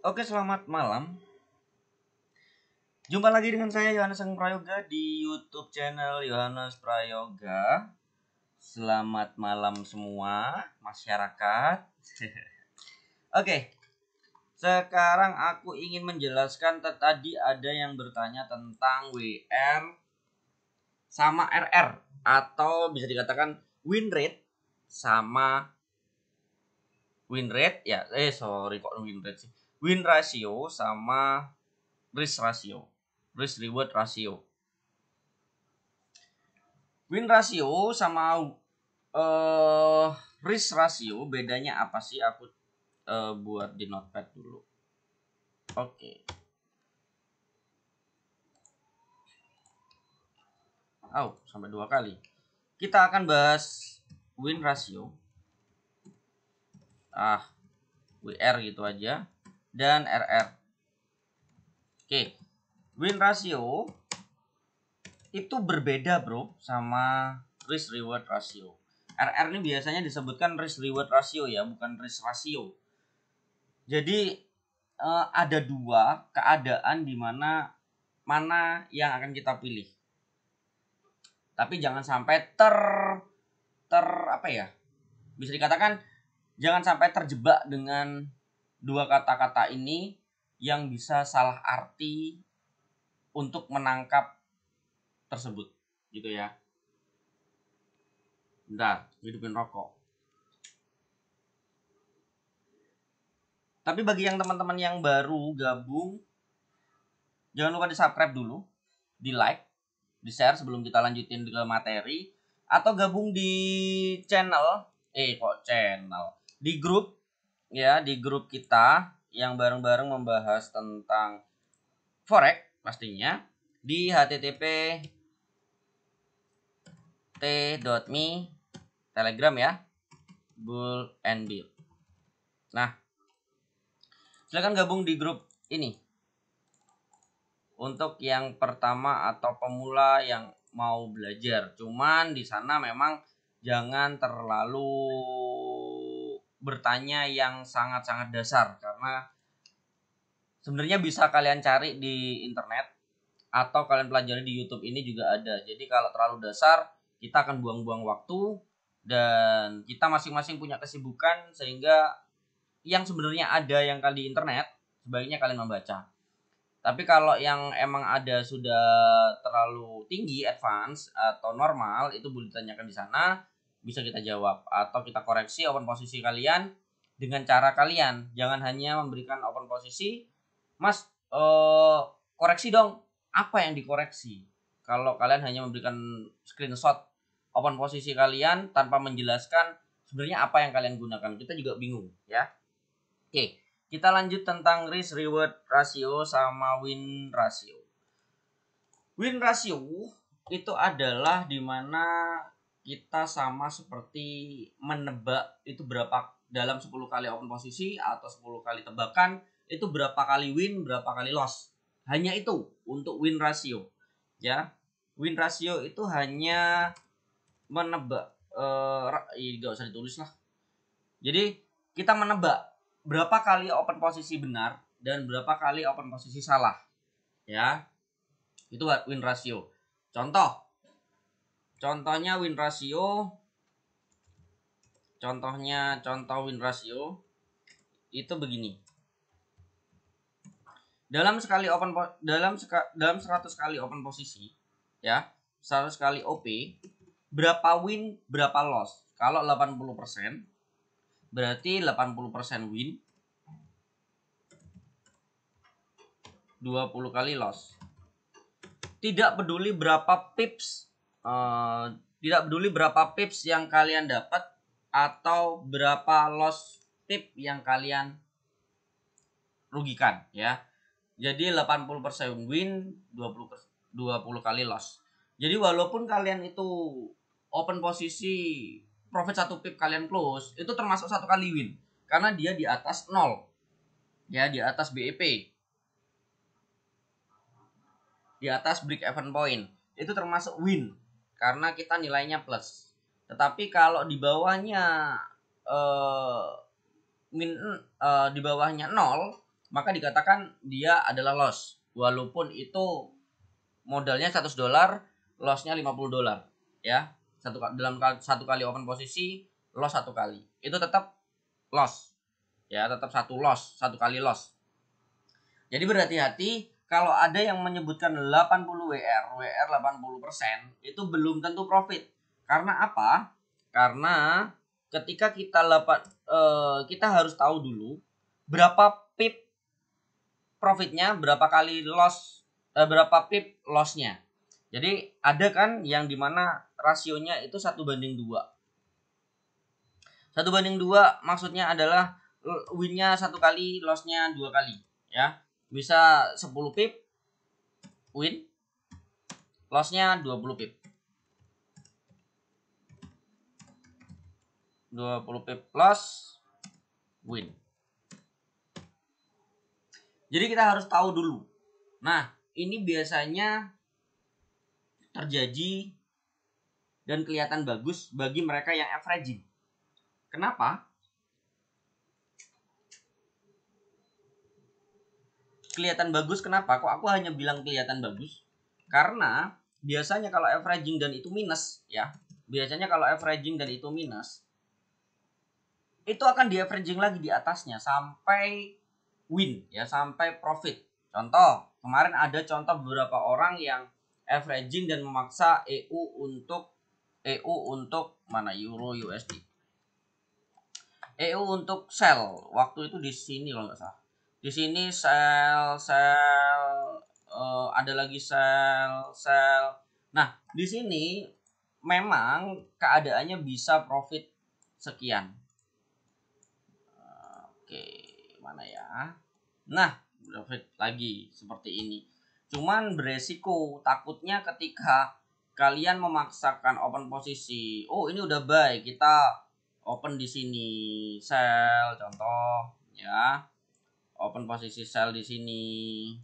Oke, selamat malam. Jumpa lagi dengan saya Yohanes Sang Prayoga di YouTube channel Yohanes Prayoga. Selamat malam semua masyarakat. Oke, sekarang aku ingin menjelaskan tadi ada yang bertanya tentang WR sama RR atau bisa dikatakan win rate sama win rate ya. Kok win rate sih? Win ratio sama risk ratio, risk reward ratio. Win ratio sama risk ratio bedanya apa sih? Aku buat di notepad dulu. Oke. Sampai 2 kali. Kita akan bahas win ratio. WR gitu aja. Dan RR. Oke. Win ratio itu berbeda bro sama risk reward ratio. RR ini biasanya disebutkan risk reward ratio ya, bukan risk ratio. Jadi ada dua keadaan di mana yang akan kita pilih. Tapi jangan sampai apa ya? Bisa dikatakan jangan sampai terjebak dengan dua kata-kata ini yang bisa salah arti untuk menangkap tersebut, gitu ya. Bentar, hidupin rokok. Tapi bagi yang teman-teman yang baru gabung, jangan lupa di-subscribe dulu, di-like, di-share sebelum kita lanjutin ke materi, atau gabung di channel, di grup ya, di grup kita yang bareng-bareng membahas tentang forex pastinya di http t.me Telegram ya, Bull and Bill. Nah, silakan gabung di grup ini. Untuk yang pertama atau pemula yang mau belajar, cuman di sana memang jangan terlalu bertanya yang sangat-sangat dasar, karena sebenarnya bisa kalian cari di internet atau kalian pelajari di YouTube ini juga ada. Jadi kalau terlalu dasar kita akan buang-buang waktu dan kita masing-masing punya kesibukan, sehingga yang sebenarnya ada yang kali di internet sebaiknya kalian membaca. Tapi kalau yang emang ada sudah terlalu tinggi, advance atau normal, itu boleh ditanyakan di sana, bisa kita jawab atau kita koreksi open posisi kalian dengan cara kalian. Jangan hanya memberikan open posisi, Mas, koreksi dong. Apa yang dikoreksi? Kalau kalian hanya memberikan screenshot open posisi kalian tanpa menjelaskan sebenarnya apa yang kalian gunakan, kita juga bingung ya. Oke, kita lanjut tentang risk reward ratio sama win ratio. Win ratio itu adalah dimana kita sama seperti menebak itu berapa dalam 10 kali open posisi atau 10 kali tebakan itu berapa kali win, berapa kali loss. Hanya itu untuk win ratio. Ya. Win ratio itu hanya menebak enggak usah ditulis lah. Jadi kita menebak berapa kali open posisi benar dan berapa kali open posisi salah. Ya. Itu win ratio. Contohnya win ratio. Contoh win ratio itu begini. Dalam 100 kali open posisi, ya, 100 kali OP, berapa win, berapa loss? Kalau 80%, berarti 80% win, 20 kali loss. Tidak peduli berapa pips, yang kalian dapat atau berapa loss tip yang kalian rugikan, ya. Jadi 80% win, 20 kali loss. Jadi walaupun kalian itu open posisi profit 1 pip kalian close, itu termasuk 1 kali win karena dia di atas 0. Ya, di atas BEP. Di atas break even point. Itu termasuk win karena kita nilainya plus. Tetapi kalau di bawahnya di bawahnya 0, maka dikatakan dia adalah loss. Walaupun itu modalnya $100, lossnya $50 ya. Dalam satu kali open posisi loss satu kali. Itu tetap loss. Ya, tetap satu kali loss. Jadi berhati-hati kalau ada yang menyebutkan 80 WR 80% itu belum tentu profit. Karena apa? Karena ketika kita harus tahu dulu berapa pip profitnya, berapa kali loss, berapa pip lossnya. Jadi ada kan yang dimana rasionya itu 1:2. 1:2 maksudnya adalah win-nya 1 kali, loss-nya 2 kali ya. Bisa 10 pip win, loss-nya 20 pip. 20 pip loss, win. Jadi kita harus tahu dulu. Nah, ini biasanya terjadi dan kelihatan bagus bagi mereka yang averaging. Kenapa? Kelihatan bagus kenapa? Kok aku hanya bilang kelihatan bagus? Karena biasanya kalau averaging dan itu minus ya. Biasanya kalau averaging dan itu minus, itu akan di averaging lagi di atasnya sampai win ya, sampai profit. Contoh, kemarin ada contoh beberapa orang yang averaging dan memaksa EU untuk mana euro USD. EU untuk sell waktu itu di sini kalau nggak salah. Di sini sell ada lagi sell. Nah, di sini memang keadaannya bisa profit sekian. Oke, mana ya? Nah, profit lagi seperti ini. Cuman beresiko, takutnya ketika kalian memaksakan open posisi, oh ini udah buy, kita open di sini sell contoh ya. Open posisi sell di sini.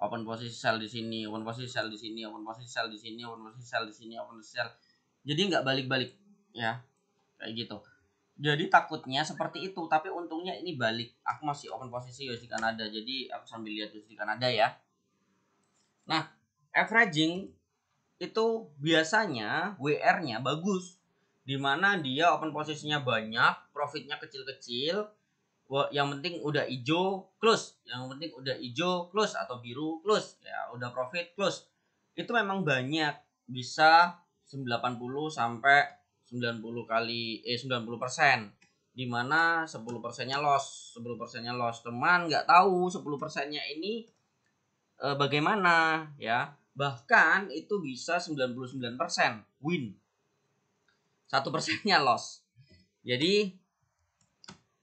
Open posisi sell di sini, open posisi sell di sini, open posisi sell di sini, open posisi sell di sini, open posisi sell. Jadi nggak balik-balik ya. Kayak gitu. Jadi takutnya seperti itu, tapi untungnya ini balik. Aku masih open posisi USD Kanada. Jadi aku sambil lihat USD Kanada ya. Nah, averaging itu biasanya WR-nya bagus. Dimana dia open posisinya banyak, profitnya kecil-kecil. Yang penting udah hijau close, atau biru close ya, udah profit close. Itu memang banyak, bisa 80 sampai 90 kali 90%, dimana 10%-nya loss. Teman nggak tahu 10%-nya ini bagaimana ya, bahkan itu bisa 99% win, 1%-nya loss. Jadi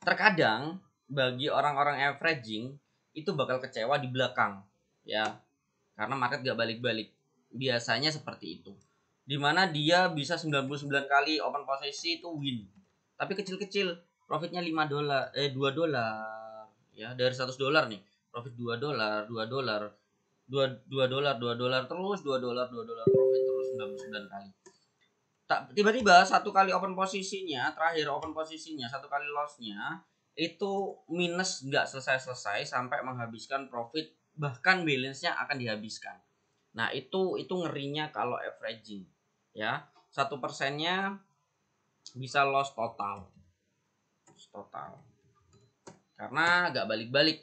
terkadang bagi orang-orang averaging itu bakal kecewa di belakang ya, karena market gak balik-balik. Biasanya seperti itu, dimana dia bisa 99 kali open posisi itu win, tapi kecil-kecil, profitnya $5 $2 ya, dari $100 nih profit $2 terus $2 profit terus 99 kali. Tiba-tiba satu kali open posisinya, terakhir open posisinya, satu kali lossnya itu minus, nggak selesai sampai menghabiskan profit, bahkan balance-nya akan dihabiskan. Nah itu ngerinya kalau averaging ya. 1%-nya bisa loss total karena nggak balik-balik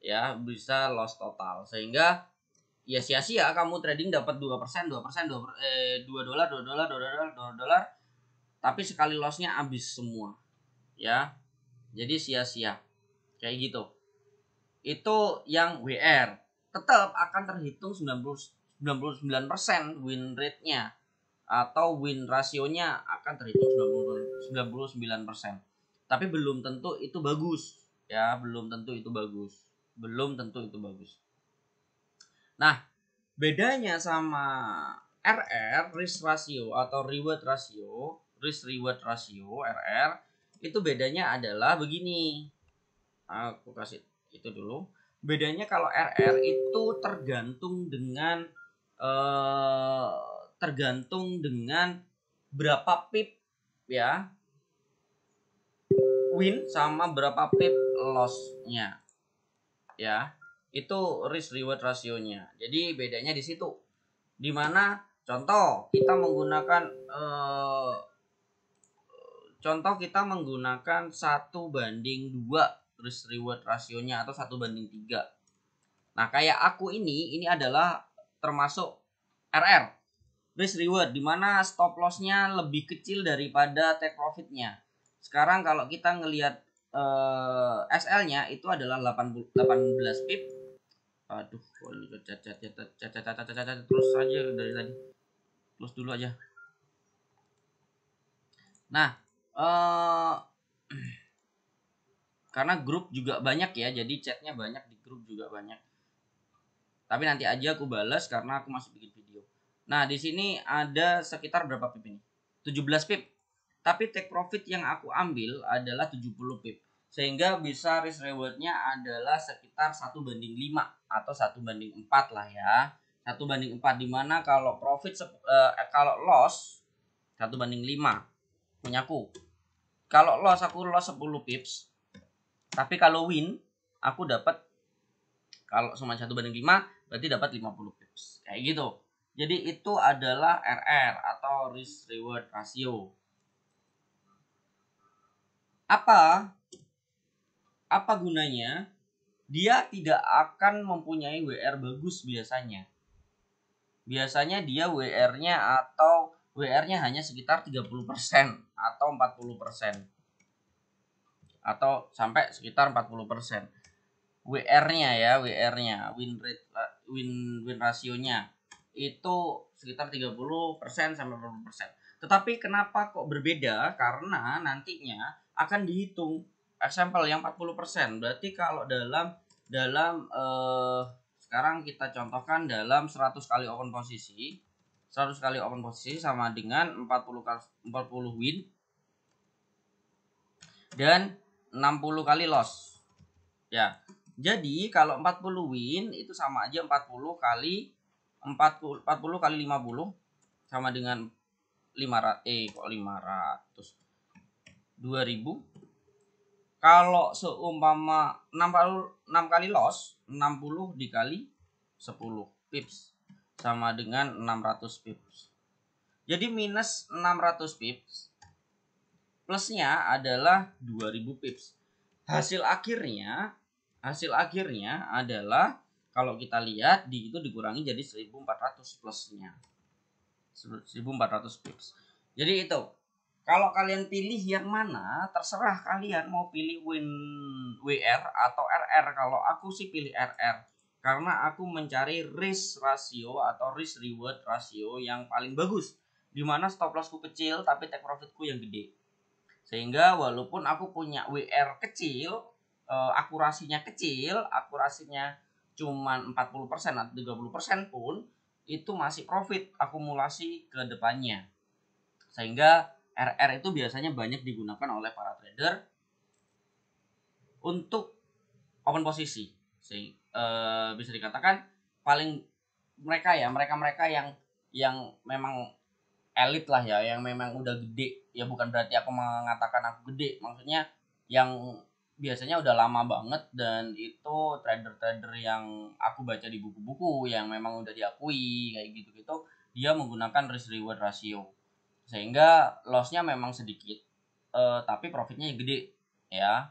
ya, bisa loss total, sehingga ya sia-sia kamu trading dapat 2%, $2, tapi sekali lossnya habis semua ya. Jadi sia-sia kayak gitu. Itu yang WR tetap akan terhitung 99% win rate-nya atau win rasionya akan terhitung 99%. Tapi belum tentu itu bagus ya, belum tentu itu bagus. Nah, bedanya sama RR, risk ratio atau reward ratio, RR, itu bedanya adalah begini. Aku kasih itu dulu. Bedanya kalau RR itu tergantung dengan berapa pip ya win sama berapa pip loss-nya. Ya, itu risk reward rasionya. Jadi bedanya di situ. Dimana contoh kita menggunakan kita menggunakan 1:2 risk reward rasionya atau 1:3. Nah, kayak aku ini adalah termasuk RR, risk reward, dimana stop lossnya lebih kecil daripada take profitnya. Sekarang kalau kita ngelihat SL-nya itu adalah 18 pip. Aduh, terus aja dari tadi. Terus dulu aja. Nah, karena grup juga banyak ya, jadi chatnya banyak di grup juga banyak. Tapi nanti aja aku balas karena aku masih bikin video. Nah, di sini ada sekitar berapa pip ini? 17 pip. Tapi take profit yang aku ambil adalah 70 pip. Sehingga bisa risk rewardnya adalah sekitar 1:5 atau 1:4 lah ya. 1:4, dimana kalau profit kalau loss 1:5 punyaku. Kalau loss aku loss 10 pips. Tapi kalau win aku dapat, kalau cuma 1:5 berarti dapat 50 pips. Kayak gitu. Jadi itu adalah RR atau risk reward ratio. Apa gunanya? Dia tidak akan mempunyai WR bagus biasanya. Biasanya dia WR-nya hanya sekitar 30% atau 40%. Atau sampai sekitar 40%. WR-nya win rasionya itu sekitar 30% sampai 40%. Tetapi kenapa kok berbeda? Karena nantinya akan dihitung example yang 40%. Berarti kalau dalam sekarang kita contohkan dalam 100 kali open posisi. 100 kali open posisi sama dengan 40 win dan 60 kali loss. Ya. Jadi kalau 40 win itu sama aja 40 kali 50 sama dengan 500 2000. Kalau seumpama 6 kali loss, 60 dikali 10 pips sama dengan 600 pips. Jadi minus 600 pips, plusnya adalah 2000 pips. Hasil akhirnya adalah kalau kita lihat di itu dikurangi jadi 1400 plusnya. 1400 pips. Jadi itu. Kalau kalian pilih yang mana, terserah kalian mau pilih win WR atau RR. Kalau aku sih pilih RR karena aku mencari risk ratio atau risk reward ratio yang paling bagus, dimana stop lossku kecil tapi take profitku yang gede. Sehingga walaupun aku punya WR kecil, akurasinya cuman 40% atau 30% pun itu masih profit akumulasi ke depannya. Sehingga RR itu biasanya banyak digunakan oleh para trader untuk open posisi. Bisa dikatakan paling mereka yang memang elit lah ya, yang memang udah gede. Ya bukan berarti aku mengatakan aku gede, maksudnya yang biasanya udah lama banget dan itu trader-trader yang aku baca di buku-buku yang memang udah diakui kayak gitu-gitu, dia menggunakan risk reward ratio. Sehingga lossnya memang sedikit, tapi profitnya gede ya.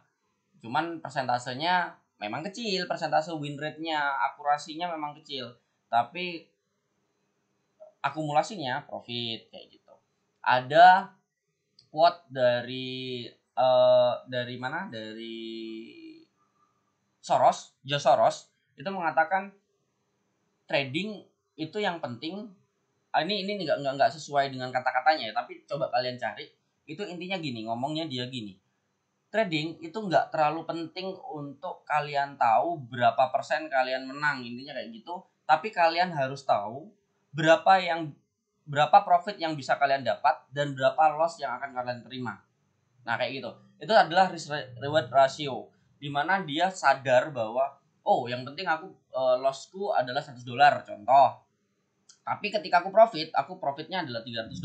Cuman persentasenya memang kecil, persentase win rate-nya, akurasinya memang kecil, tapi akumulasinya profit kayak gitu. Ada quote dari mana? Dari George Soros itu mengatakan trading itu yang penting. Ini nggak sesuai dengan kata-katanya ya, tapi coba kalian cari. Itu intinya gini, ngomongnya dia gini. Trading itu nggak terlalu penting untuk kalian tahu berapa persen kalian menang, intinya kayak gitu. Tapi kalian harus tahu berapa profit yang bisa kalian dapat dan berapa loss yang akan kalian terima. Nah kayak gitu. Itu adalah risk reward ratio, dimana dia sadar bahwa yang penting aku lossku adalah $100 contoh. Tapi ketika aku profitnya adalah $300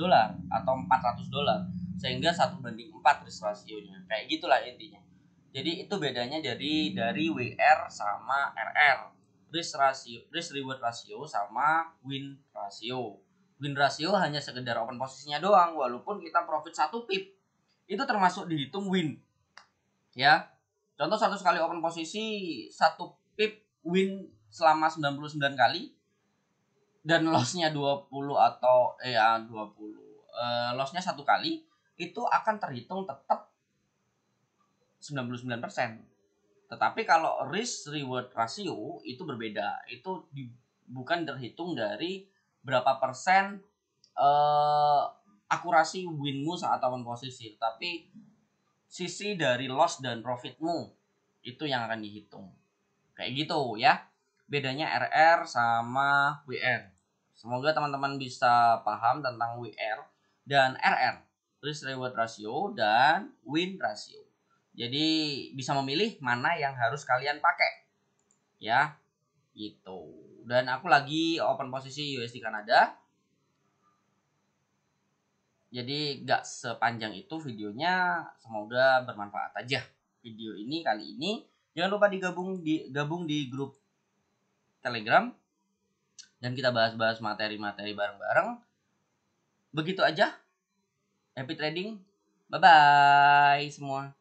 atau $400. sehingga 1:4 risk rasionya. Kayak gitulah intinya. Jadi itu bedanya dari WR sama RR. Risk reward ratio sama win ratio. Win ratio hanya sekedar open posisinya doang, walaupun kita profit 1 pip itu termasuk dihitung win. Ya. Contoh 100 kali open posisi 1 pip win selama 99 kali dan lossnya 20 atau 20 lossnya 1 kali, itu akan terhitung tetap 99%. Tetapi kalau risk reward ratio itu berbeda. Itu bukan terhitung dari berapa persen akurasi winmu saat open posisi, tapi sisi dari loss dan profitmu itu yang akan dihitung. Kayak gitu ya. Bedanya RR sama WR. Semoga teman-teman bisa paham tentang WR dan RR, risk reward ratio dan win ratio. Jadi bisa memilih mana yang harus kalian pakai. Ya, gitu. Dan aku lagi open posisi USD Kanada. Jadi gak sepanjang itu videonya, semoga bermanfaat aja video ini kali ini. Jangan lupa gabung di grup Telegram dan kita bahas-bahas materi-materi bareng-bareng. Begitu aja. Happy trading. Bye bye semua.